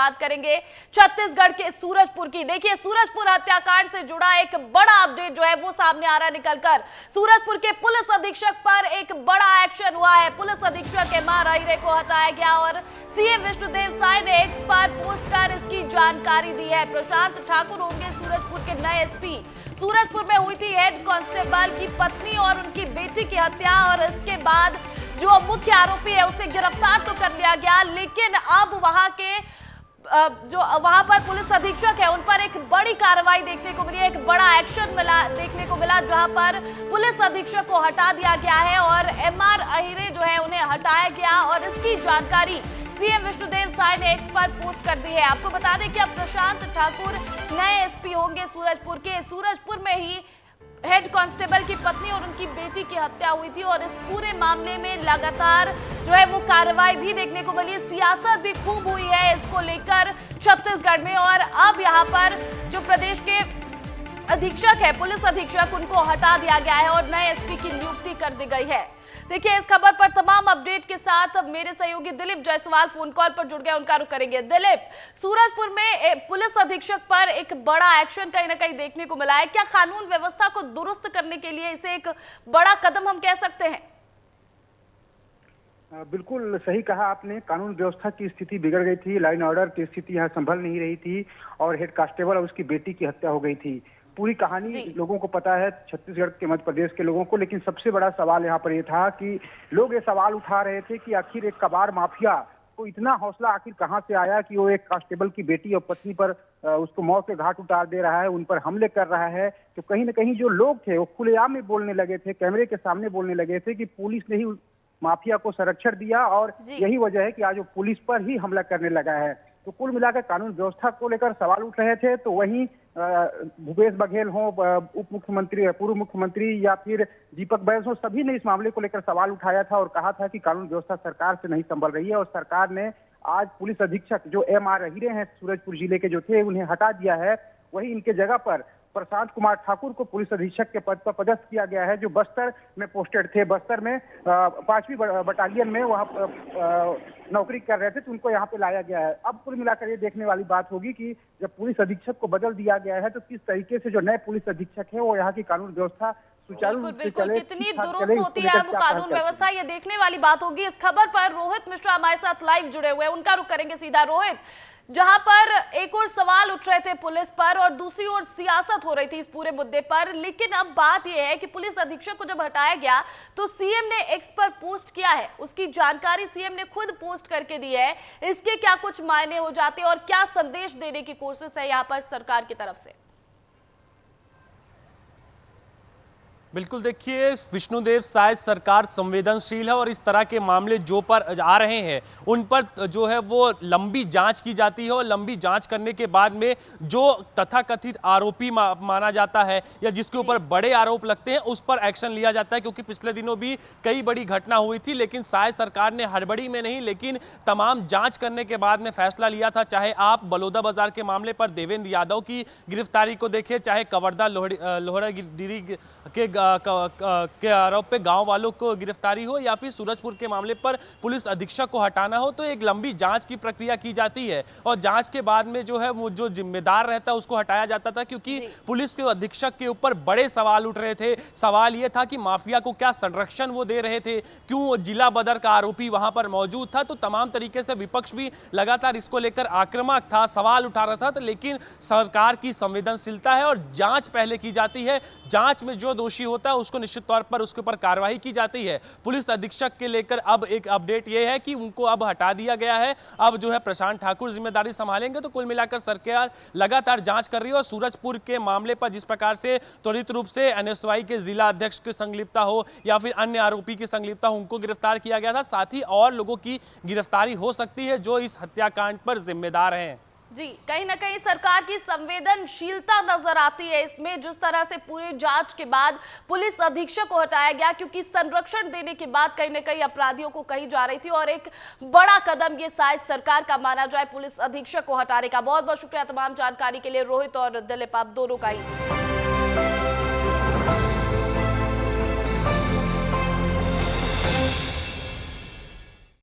बात करेंगे छत्तीसगढ़ के सूरजपुर की। देखिए, सूरजपुर हत्याकांड से जुड़ा एक बड़ा अपडेट जो है वो सामने आ रहा है निकलकर। सूरजपुर के पुलिस अधीक्षक पर एक बड़ा एक्शन हुआ है। पुलिस अधीक्षक एमआर अहिरे को हटाया गया और सीएम विष्णुदेव साय ने एक्स पर पोस्ट कर इसकी जानकारी दी है। प्रशांत ठाकुर होंगे सूरजपुर के नए एसपी। सूरजपुर में हुई थी हेड कांस्टेबल की पत्नी और उनकी बेटी की हत्या और इसके बाद जो मुख्य आरोपी है उसे गिरफ्तार तो कर लिया गया, लेकिन अब वहां पर पुलिस अधीक्षक है उन पर एक बड़ी कार्रवाई देखने को मिली है, एक बड़ा एक्शन देखने को मिला, जहां पर पुलिस अधीक्षक को हटा दिया गया है और एमआर अहिरे जो है उन्हें हटाया गया और इसकी जानकारी सीएम विष्णुदेव साय ने एक्स पर पोस्ट कर दी है। आपको बता दें कि अब प्रशांत ठाकुर नए एसपी होंगे सूरजपुर के। सूरजपुर में ही हेड कांस्टेबल की पत्नी और उनकी बेटी की हत्या हुई थी और इस पूरे मामले में लगातार जो है वो कार्रवाई भी देखने को मिली। सियासत भी खूब हुई है इसको लेकर छत्तीसगढ़ में और अब यहाँ पर जो प्रदेश के अधीक्षक है, पुलिस अधीक्षक, उनको हटा दिया गया है और नए एसपी की नियुक्ति कर दी गई है। देखिए, इस खबर पर तमाम अपडेट के साथ मेरे सहयोगी दिलीप जायसवाल फोन कॉल पर जुड़ गए, उनका रुख करेंगे। दिलीप, सूरजपुर में पुलिस अधीक्षक पर एक बड़ा एक्शन कहीं ना कहीं देखने को मिला है, क्या कानून व्यवस्था को दुरुस्त करने के लिए इसे एक बड़ा कदम हम कह सकते हैं? बिल्कुल सही कहा आपने। कानून व्यवस्था की स्थिति बिगड़ गई थी, लाइन ऑर्डर की स्थिति यहाँ संभल नहीं रही थी और हेड कांस्टेबल और उसकी बेटी की हत्या हो गई थी। पूरी कहानी लोगों को पता है, छत्तीसगढ़ के मध्य प्रदेश के लोगों को, लेकिन सबसे बड़ा सवाल यहाँ पर यह था कि लोग ये सवाल उठा रहे थे कि आखिर एक कबाड़ माफिया को इतना हौसला आखिर कहाँ से आया कि वो एक कांस्टेबल की बेटी और पत्नी पर उसको मौत के घाट उतार दे रहा है, उन पर हमले कर रहा है। तो कहीं ना कहीं जो लोग थे वो खुलेआम में बोलने लगे थे, कैमरे के सामने बोलने लगे थे कि पुलिस ने ही माफिया को संरक्षण दिया और यही वजह है कि आज वो पुलिस पर ही हमला करने लगा है। तो कुल मिलाकर कानून व्यवस्था को लेकर सवाल उठ रहे थे। तो वहीं भूपेश बघेल हो, उप मुख्यमंत्री, पूर्व मुख्यमंत्री या फिर दीपक बैस हो, सभी ने इस मामले को लेकर सवाल उठाया था और कहा था कि कानून व्यवस्था सरकार से नहीं संभल रही है और सरकार ने आज पुलिस अधीक्षक जो एमआर अहिरे हैं सूरजपुर जिले के जो थे उन्हें हटा दिया है। वहीं इनके जगह पर प्रशांत कुमार ठाकुर को पुलिस अधीक्षक के पद पर पदस्थ किया गया है, जो बस्तर में पोस्टेड थे। बस्तर में 5वीं बटालियन में वहां नौकरी कर रहे थे, तो उनको यहाँ पे लाया गया है। अब कुल मिलाकर ये देखने वाली बात होगी कि जब पुलिस अधीक्षक को बदल दिया गया है तो किस तरीके से जो नए पुलिस अधीक्षक है वो यहाँ की कानून व्यवस्था सुचारू रूप से चले, कितनी दुरुस्त होती है वो कानून व्यवस्था, ये देखने वाली बात होगी। इस खबर पर रोहित मिश्रा हमारे साथ लाइव जुड़े हुए हैं, उनका रुख करेंगे सीधा। रोहित, जहां पर एक और सवाल उठ रहे थे पुलिस पर और दूसरी ओर सियासत हो रही थी इस पूरे मुद्दे पर, लेकिन अब बात यह है कि पुलिस अधीक्षक को जब हटाया गया तो सीएम ने एक्स पर पोस्ट किया है, उसकी जानकारी सीएम ने खुद पोस्ट करके दी है। इसके क्या कुछ मायने हो जाते हैं और क्या संदेश देने की कोशिश है यहाँ पर सरकार की तरफ से? बिल्कुल, देखिए, विष्णुदेव साय सरकार संवेदनशील है और इस तरह के मामले जो पर आ रहे हैं उन पर जो है वो लंबी जांच की जाती है और लंबी जांच करने के बाद में जो तथाकथित आरोपी माना जाता है या जिसके ऊपर बड़े आरोप लगते हैं उस पर एक्शन लिया जाता है। क्योंकि पिछले दिनों भी कई बड़ी घटना हुई थी, लेकिन साय सरकार ने हड़बड़ी में नहीं लेकिन तमाम जाँच करने के बाद में फैसला लिया था। चाहे आप बलौदा बाजार के मामले पर देवेंद्र यादव की गिरफ्तारी को देखें, चाहे कवर्धा लोहरागिरी के आरोप पे गांव वालों को गिरफ्तारी हो या फिर सूरजपुर के मामले पर पुलिस अधीक्षक को हटाना हो, तो एक लंबी जांच की प्रक्रिया की जाती है और जांच के बाद में जो है वो जो जिम्मेदार रहता है उसको हटाया जाता था। क्योंकि पुलिस के अधीक्षक के ऊपर बड़े सवाल उठ रहे थे। सवाल ये था कि माफिया को क्या संरक्षण वो दे रहे थे, क्यों जिला बदर का आरोपी वहां पर मौजूद था। तो तमाम तरीके से विपक्ष भी लगातार इसको लेकर आक्रामक था, सवाल उठा रहा था। लेकिन सरकार की संवेदनशीलता है और जांच पहले की जाती है। जांच में जो दोषी होता है उसको निश्चित तौर पर उसके ऊपर कार्रवाई की जाती है। पुलिस अधीक्षक के लेकर अब एक अपडेट यह है कि उनको अब हटा दिया गया है। अब जो है प्रशांत ठाकुर जिम्मेदारी संभालेंगे। तो कुल मिलाकर सरकार लगातार जांच कर रही है और सूरजपुर के मामले पर जिस प्रकार से त्वरित रूप से एनएसवाई के जिला अध्यक्ष की संलिप्तता हो या फिर अन्य आरोपी की संलिप्तता हो, उनको गिरफ्तार किया गया था। साथ ही और लोगों की गिरफ्तारी हो सकती है जो इस हत्याकांड पर जिम्मेदार हैं। जी, कहीं ना कहीं सरकार की संवेदनशीलता नजर आती है इसमें, जिस तरह से पूरी जांच के बाद पुलिस अधीक्षक को हटाया गया क्योंकि संरक्षण देने के बाद कहीं ना कहीं अपराधियों को कही जा रही थी और एक बड़ा कदम ये शायद सरकार का माना जाए पुलिस अधीक्षक को हटाने का। बहुत बहुत शुक्रिया तमाम जानकारी के लिए रोहित और दिलीप, आप दोनों का ही।